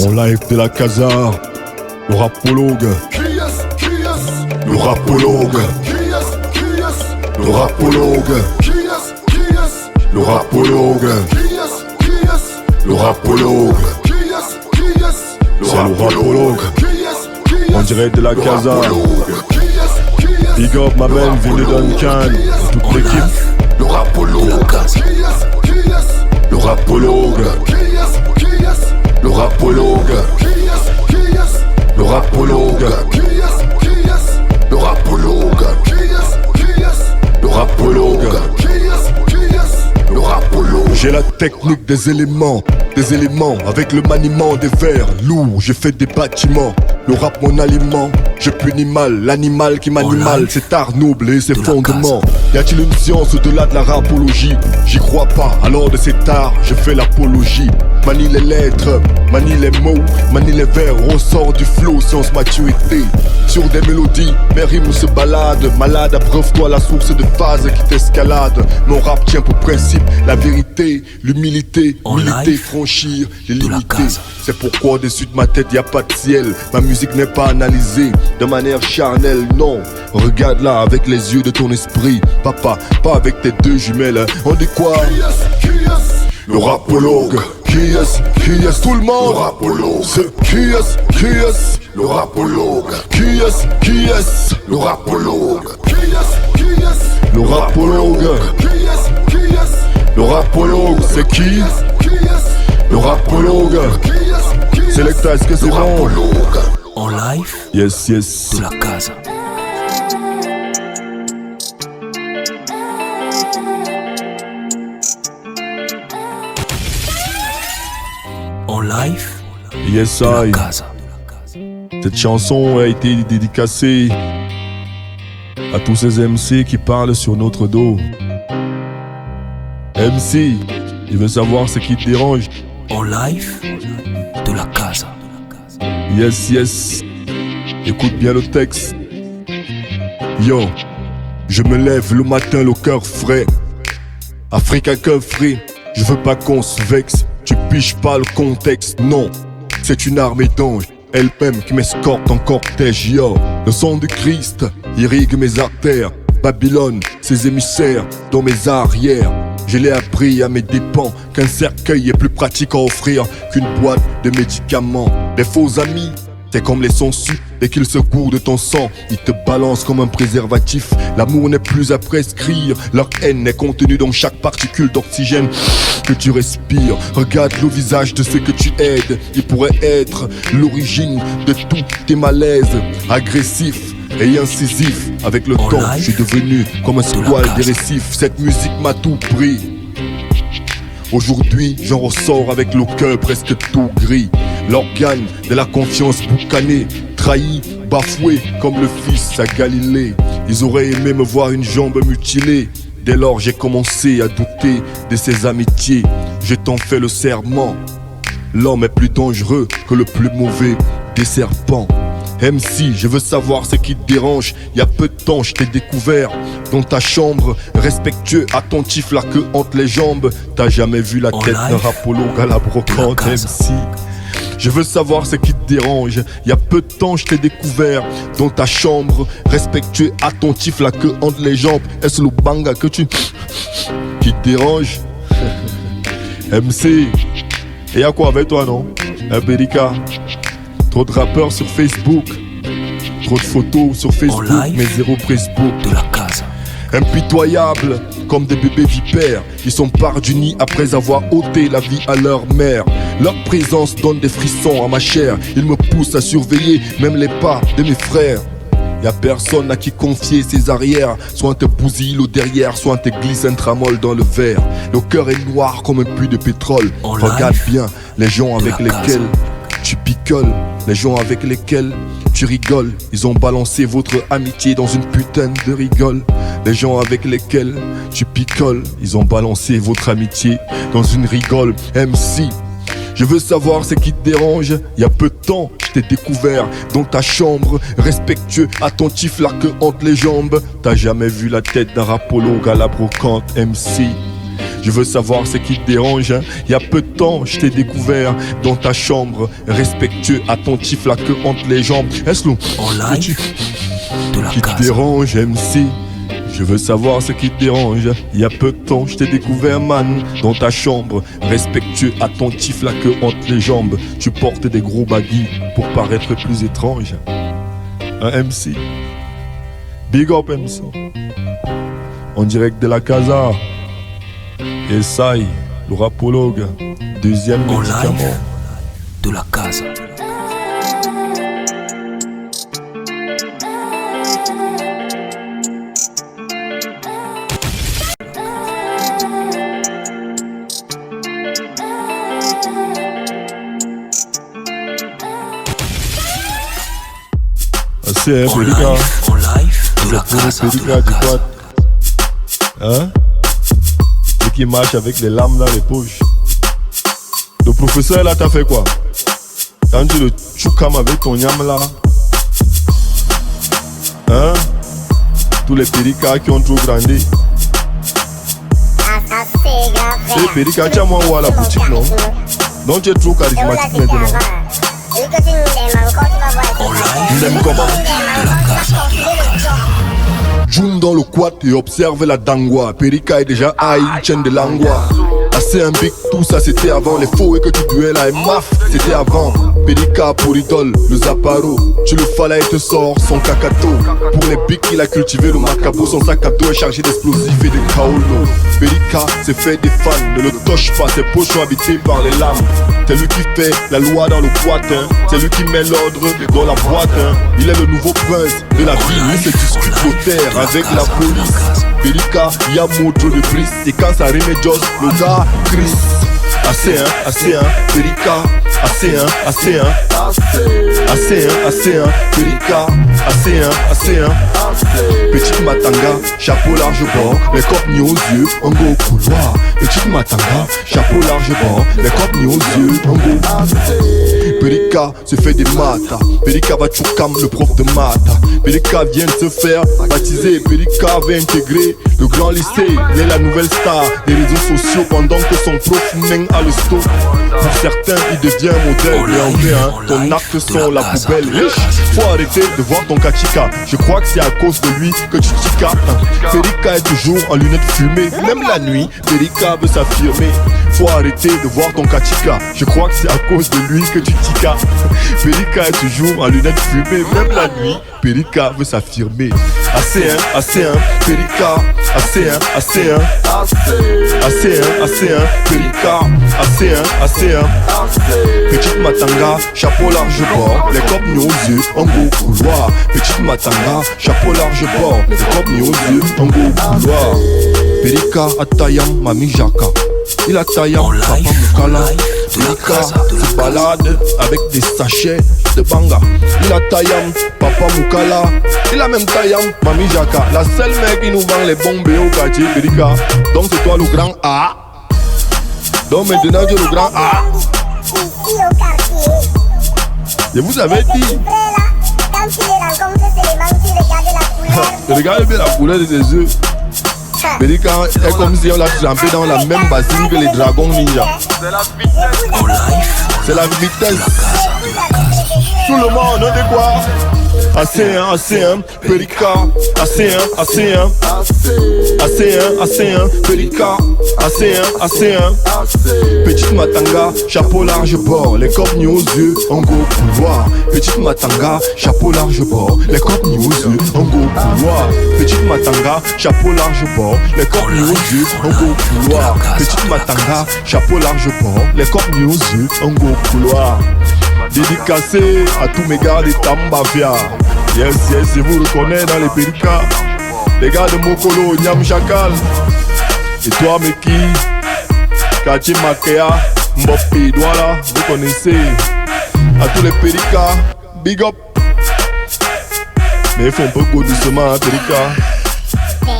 En live de la casa, le rapologue. Le rapologue. Le rapologue. Le rapologue. Le rapologue. C'est le rapologue. On dirait de la casa. Big up ma belle Vinny Duncan. Toute l'équipe. Le rapologue. Le rapologue. Le rapologue. Le rapologue. Le rapologue. Le rapologue. Le rapologue. J'ai la technique des éléments avec le maniement des vers lourds. Je fais des bâtiments, le rap mon aliment. Je punis mal l'animal qui m'animale, cet art noble et ses fondements. Y a-t-il une science au-delà de la rapologie? J'y crois pas, alors de cet art je fais l'apologie. Manie les lettres, manie les mots, manie les vers, ressort du flow, science maturité. Sur des mélodies, mes rimes se baladent. Malade, abreuve-toi la source de phase qui t'escalade. Mon rap tient pour principe la vérité, l'humilité, militer, franchir les limités. C'est pourquoi au-dessus de ma tête y a pas de ciel. Ma musique n'est pas analysée de manière charnelle, non. Regarde-la avec les yeux de ton esprit. Papa, pas avec tes deux jumelles. On dit quoi? Le rapologue. Qui est tout le monde? Le rapologue. Qui est Le rapologue. Qui est Le rapologue. Le rapologue. Le rapologue, c'est qui? Le rapologue. Selecta, est-ce que c'est bon? En live, Yes. de la casa. En live, Yes, de la I. casa. Cette chanson a été dédicacée à tous ces MC qui parlent sur notre dos. MC, il veut savoir ce qui te dérange. En live, de la casa. Yes. Écoute bien le texte. Yo, je me lève le matin le cœur frais. Africain cœur frais, je veux pas qu'on se vexe. Tu piges pas le contexte, non. C'est une armée d'anges, elle-même qui m'escorte en cortège. Yo, le sang du Christ irrigue mes artères. Babylone, ses émissaires dans mes arrières. Je l'ai appris à mes dépens qu'un cercueil est plus pratique à offrir qu'une boîte de médicaments. Les faux amis, c'est comme les sangsues. Dès qu'ils se courent de ton sang, ils te balancent comme un préservatif. L'amour n'est plus à prescrire, leur haine est contenue dans chaque particule d'oxygène que tu respires. Regarde le visage de ceux que tu aides. Il pourrait être l'origine de tous tes malaises. Agressif et incisif. Avec le temps, je suis devenu comme un squale des récifs. Cette musique m'a tout pris. Aujourd'hui, j'en ressors avec le cœur presque tout gris. L'organe de la confiance boucané, trahi, bafoué comme le fils à Galilée. Ils auraient aimé me voir une jambe mutilée. Dès lors, j'ai commencé à douter de ces amitiés. Je t'en fais le serment. L'homme est plus dangereux que le plus mauvais des serpents. MC, je veux savoir ce qui te dérange. Il y a peu de temps, je t'ai découvert dans ta chambre, respectueux, attentif, la queue entre les jambes. T'as jamais vu la tête d'un rapologue à la brocante, MC. Je veux savoir ce qui te dérange. Il y a peu de temps, je t'ai découvert dans ta chambre, respectueux, attentif, la queue entre les jambes. Est-ce le banga que tu qui te dérange? MC, et y'a quoi avec toi, non? Un Berica. Trop de rappeurs sur Facebook, trop de photos sur Facebook, mais zéro Facebook. De la casa. Impitoyables comme des bébés vipères, ils sont parts du nid après avoir ôté la vie à leur mère. Leur présence donne des frissons à ma chair. Ils me poussent à surveiller même les pas de mes frères. Y'a personne à qui confier ses arrières. Soit on te bousille au derrière, soit on te glisse un tramol dans le verre. Le cœur est noir comme un puits de pétrole. Regarde bien les gens avec lesquels tu picoles, les gens avec lesquels tu rigoles. Ils ont balancé votre amitié dans une putain de rigole. Les gens avec lesquels tu picoles, ils ont balancé votre amitié dans une rigole. MC, je veux savoir ce qui te dérange. Il y a peu de temps, je t'ai découvert dans ta chambre, respectueux, attentif, la queue entre les jambes. T'as jamais vu la tête d'un rapologue à la brocante, MC. Je veux savoir ce qui te dérange, hein. Il y a peu de temps, je t'ai découvert dans ta chambre, respectueux, attentif, la queue entre les jambes. Est-ce l'eau En live de la qui te casa. dérange, MC? Je veux savoir ce qui te dérange. Il y a peu de temps, je t'ai découvert, man, dans ta chambre, respectueux, attentif, la queue entre les jambes. Tu portes des gros baguilles pour paraître plus étrange. Un MC. Big up MC. En direct de la casa. Essay, le rapologue. Deuxième En médicament. live de la casa. C'est un En Pélica. live de la C'est pour casa. le De Pélica la du casa. quad. Hein? Et qui marche avec les lames dans les poches. Le professeur là, t'as fait quoi? Quand tu le choukam avec ton yam là. Hein? Tous les Pélicas qui ont trop grandi. C'est les Pélicas, tiens moi ou à la boutique, non? Donc tu es trop charismatique maintenant. En live N'aime comment? de la casa. De la casa. June dans le quad et observe la dangwa. Perica est déjà high, chaîne de langua. Assez un big, tout ça c'était avant. Les faux et que tu duelles à maf, c'était avant. Perica pour idole, le Zapparo. Tu le fallais et te sort son cacato. Pour les bigs, il a cultivé le macabo. Son sac à dos est chargé d'explosifs et de kaolo. Perica s'est fait des fans, ne le touche pas. Ses poches sont habitées par les lames. C'est lui qui fait la loi dans le quad, hein. C'est lui qui met l'ordre dans la boîte, hein. Il est le nouveau prince de la ville, il se dispute au terre avec la police. Perica, y'a moto de prise. Et quand ça rime Joss, le gars Chris. Assez un, Perica. Assez un, Perica. Assez un. Petite matanga, chapeau large bord, les copes ni aux yeux, on go au couloir. Petite matanga, chapeau large bord, les copes ni aux yeux, on go. Perica se fait des maths, Perica va choukam le prof de maths. Perica vient de se faire baptiser, Perica va intégrer le grand lycée. Il est la nouvelle star des réseaux sociaux pendant que son prof mène à le stop. Pour certains, il devient un modèle. Et en vrai, hein, ton acte sont la poubelle. Faut arrêter de voir ton kachika. Je crois que c'est à cause de lui que tu tika. Perica est toujours en lunettes fumées. Même la nuit, Perica veut s'affirmer. Faut arrêter de voir ton kachika. Je crois que c'est à cause de lui que tu tika. Perica est toujours en lunettes fumées. Même la nuit, Perica veut s'affirmer. Assez un, Perica. Assez un, Perica. Assez un. Petite matanga, chapeau large bord, les copes ni aux yeux, on go au couloir. Petite matanga, chapeau large bord, les copes ni aux yeux, on go au couloir. Perica atayam mami jaka, il atayam papa mukala. Perica se balade avec des sachets de banga. Il atayam papa mukala, il a même tayam mami jaka. La seule mec qui nous vend les bombes au quartier, Perica. Donc c'est toi le grand A. Donc maintenant tu es le grand A. Je vous avais dit. Regardez bien la couleur de ses yeux. Perica est comme si on l'a trempé dans la même bassine que les dragons ninja. En live C'est la vitesse. Tout le monde, on dit quoi? Assez un, Perica. Assez un, Perica. Assez un. Petite matanga, chapeau large bord, les copes ni aux yeux, on go au couloir. Petite matanga, chapeau large bord, les copes ni aux yeux, on go au couloir. Petite matanga, chapeau large bord, les copes ni aux yeux, on go au couloir. Petite matanga, chapeau large bord, les copes ni aux yeux, on go au couloir. Dédicacé à tous mes gars de Tambafia. Yes, je vous reconnais dans les Perica. Les gars de Mokolo, Nyam Chakal. Et toi, Meki, Kachi Makea, Mbopi, Douala, vous connaissez. À tous les Perica, big up. Mais il faut un peu go doucement, hein, Perica.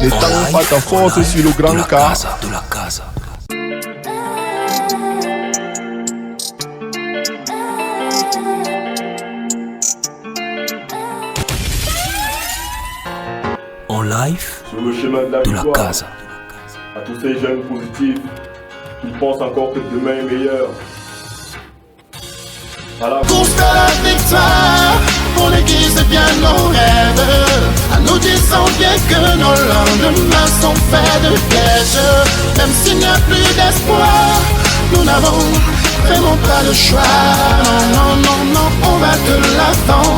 Les temps pas ta force sur le grand cas. De la casa. En live Sur le chemin de de la victoire. casa. À tous ces jeunes positifs qui pensent encore que demain est meilleur. À la Course à la victoire, pour l'église et bien nos rêves. À nous disant bien que nos lendemains sont faits de pièges. Même s'il n'y a plus d'espoir, nous n'avons vraiment pas le choix. Non, non, non, non, on va de l'avant.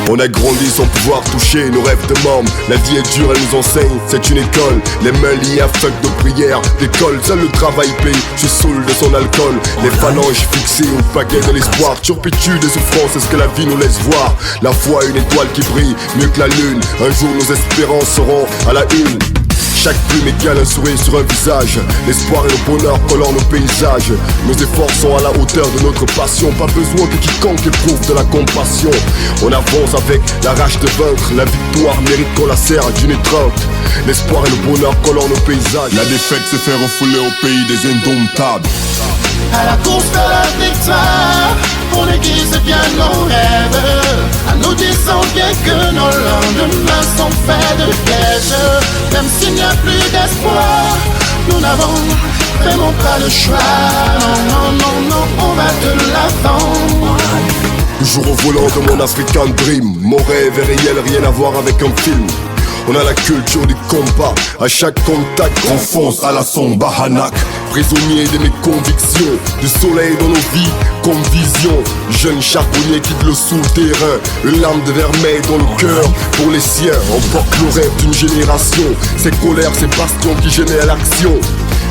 On a grandi sans pouvoir toucher nos rêves de membres. La vie est dure, elle nous enseigne, c'est une école. Les mains liées à fuck de prière, d'école, seul le travail paye. Je suis saoul de son alcool, les phalanges fixées au paquet de l'espoir. Turpitude et souffrance, est-ce que la vie nous laisse voir? La foi, une étoile qui brille mieux que la lune. Un jour nos espérances seront à la une. Chaque plume égale un sourire sur un visage. L'espoir et le bonheur collant nos paysages. Nos efforts sont à la hauteur de notre passion. Pas besoin que quiconque éprouve de la compassion. On avance avec la rage de vaincre. La victoire mérite qu'on la serre d'une étreinte. L'espoir et le bonheur collant nos paysages. La défaite se fait refouler au pays des indomptables. À la course de la victoire, pour l'église et bien nos rêves. À nous disant bien que nos lendemains sont faits de pièges. Même s'il n'y a plus d'espoir, nous n'avons vraiment pas le choix. Non, non, non, non, on va de l'avant. Toujours au volant de mon African Dream. Mon rêve est réel, rien à voir avec un film. On a la culture du combat, à chaque contact on fonce à la somba hanak. Prisonnier de mes convictions, du soleil dans nos vies comme vision. Jeune charbonnier quitte le souterrain, une lame de vermeil dans le cœur. Pour les siens, on porte le rêve d'une génération. Ces colères, ces bastions qui génèrent l'action.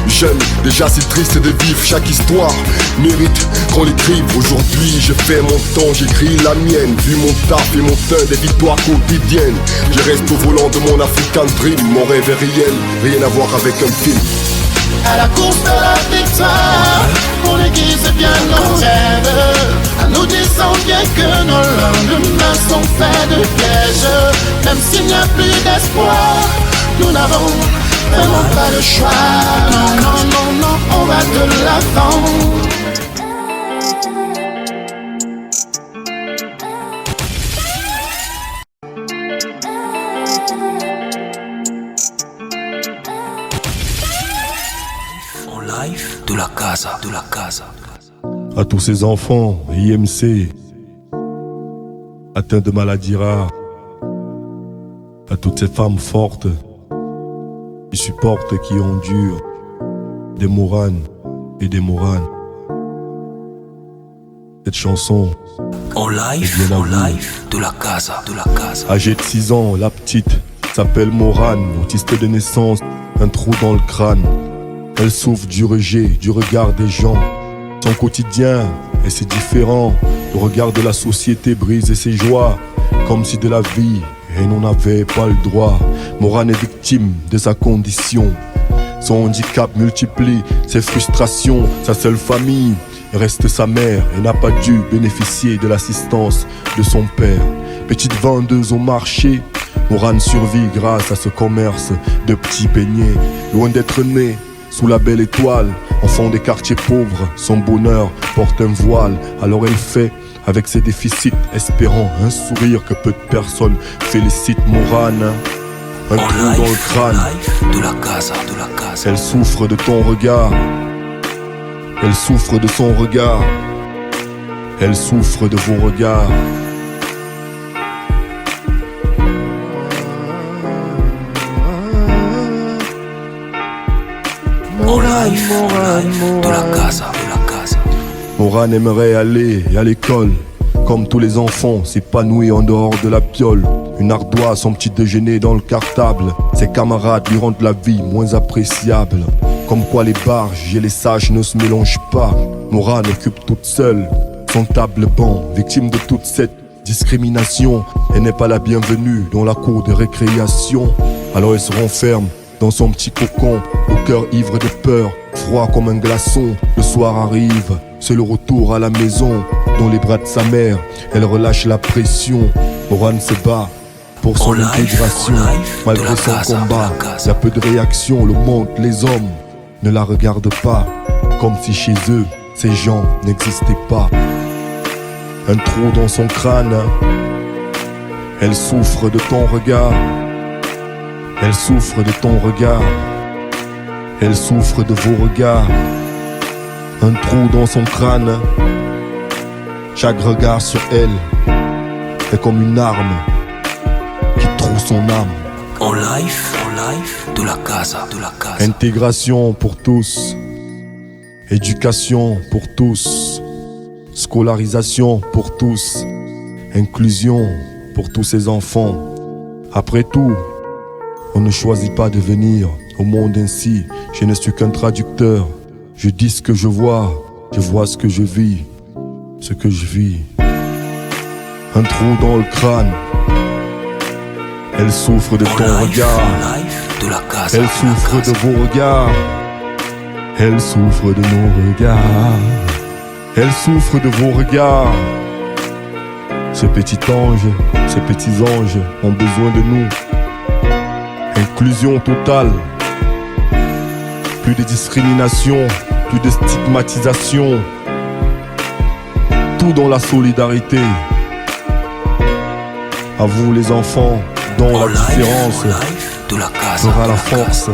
Jeune, déjà si triste de vivre, chaque histoire mérite qu'on l'écrive. Aujourd'hui je fais mon temps, j'écris la mienne. Vu mon taf et mon teint, des victoires quotidiennes. Je reste au volant de mon African Dream. Mon rêve est réel, rien à voir avec un film. À la course de la victoire, pour l'église et bien nos rêves. À nous disant bien que nos lendemains sont faits de pièges. Même s'il n'y a plus d'espoir, nous n'avons vraiment pas le choix. Non, non, non, non, on va de l'avant. En live de la casa, de la casa. À tous ces enfants IMC atteints de maladies rares, à toutes ces femmes fortes qui supportent, qui endurent des moranes et des moranes. Cette chanson En live de la casa, de la casa. âgée de 6 ans, la petite s'appelle Morane, autiste de naissance, un trou dans le crâne. Elle souffre du rejet, du regard des gens. Son quotidien, et c'est différent. Le regard de la société brise ses joies, comme si de la vie, et n'en avait pas le droit. Morane est victime de sa condition. Son handicap multiplie ses frustrations. Sa seule famille reste sa mère et n'a pas dû bénéficier de l'assistance de son père. Petite vendeuse au marché, Morane survit grâce à ce commerce de petits beignets. Loin d'être née sous la belle étoile, enfant des quartiers pauvres, son bonheur porte un voile. Alors elle fait avec ses déficits, espérant un sourire que peu de personnes félicitent. Morane, un trou dans le crâne. De la casa, de la casa. Elle souffre de ton regard. Elle souffre de son regard. Elle souffre de vos regards. En live de la casa, de la casa. Morane aimerait aller à l'école, comme tous les enfants, s'épanouir en dehors de la piole. Une ardoise, son petit déjeuner dans le cartable. Ses camarades lui rendent la vie moins appréciable. Comme quoi les barges et les sages ne se mélangent pas. Morane occupe toute seule son table-banc, victime de toute cette discrimination. Elle n'est pas la bienvenue dans la cour de récréation. Alors elle se renferme dans son petit cocon, au cœur ivre de peur, froid comme un glaçon. Le soir arrive, c'est le retour à la maison. Dans les bras de sa mère, elle relâche la pression. Morane se bat pour son intégration. Malgré son combat, il y a peu de réaction. Le monde, les hommes ne la regardent pas, comme si chez eux, ces gens n'existaient pas. Un trou dans son crâne, elle souffre de ton regard. Elle souffre de ton regard. Elle souffre de vos regards. Un trou dans son crâne. Chaque regard sur elle est comme une arme qui trouve son âme. En live de la casa. Intégration pour tous. Éducation pour tous. Scolarisation pour tous. Inclusion pour tous ces enfants. Après tout, on ne choisit pas de venir au monde ainsi. Je ne suis qu'un traducteur. Je dis ce que je vois ce que je vis, ce que je vis. Un trou dans le crâne. Elle souffre de ton regard. Elle souffre de vos regards. Elle souffre de nos regards. Elle souffre de vos regards. Ce petit ange, ces petits anges ont besoin de nous. Inclusion totale. Plus de discrimination, plus de stigmatisation. Tout dans la solidarité. À vous les enfants, dont la différence fera la force.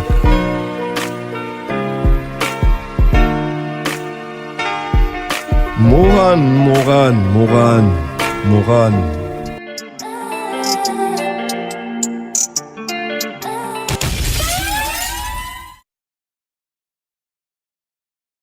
Morane, Morane, Morane, Morane.